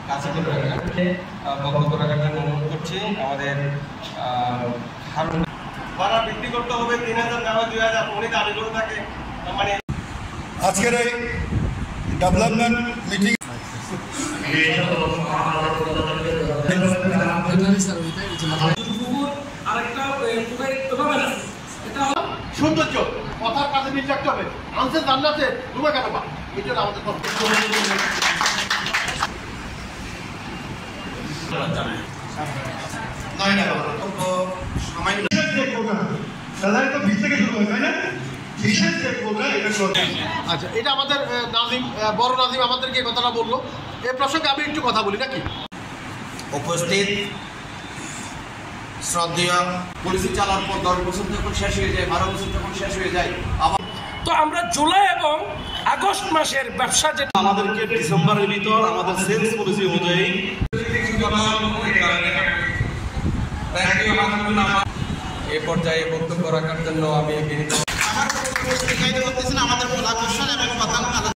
কাছে করে বক্তব্য রাখার জন্য অনুরোধ করছি। আমাদের ভাড়া বৃদ্ধি করতে হবে 3000 না হয় 2000, উনি দাবি করে থাকে। মানে আজকের এই ডেভেলপমেন্ট মিটিং সৌন্দর্য কথার কাছে মিল রাখতে হবে। আনসার জান্নাতে রুমে কেন পা এটা আমাদের আচ্ছা, এটা আমাদের নাজিম, বড় নাজিম আমাদেরকে কথাটা বললো। এই প্রসঙ্গে আমি একটু কথা বলি নাকি। উপস্থিত শ্রদ্ধেয় পলিসি চালার পর 10 বছর যখন শেষ হয়ে যায়, 12 বছর যখন শেষ হয়ে যায়, আবার তো আমরা জুলাই এবং আগস্ট মাসের ব্যবসা যেটা আমাদেরকে ডিসেম্বরের ভিতর আমাদের সেলস পলিসি অনুযায়ী এই পর্যায়ে বক্তব্য রাখার জন্য আমি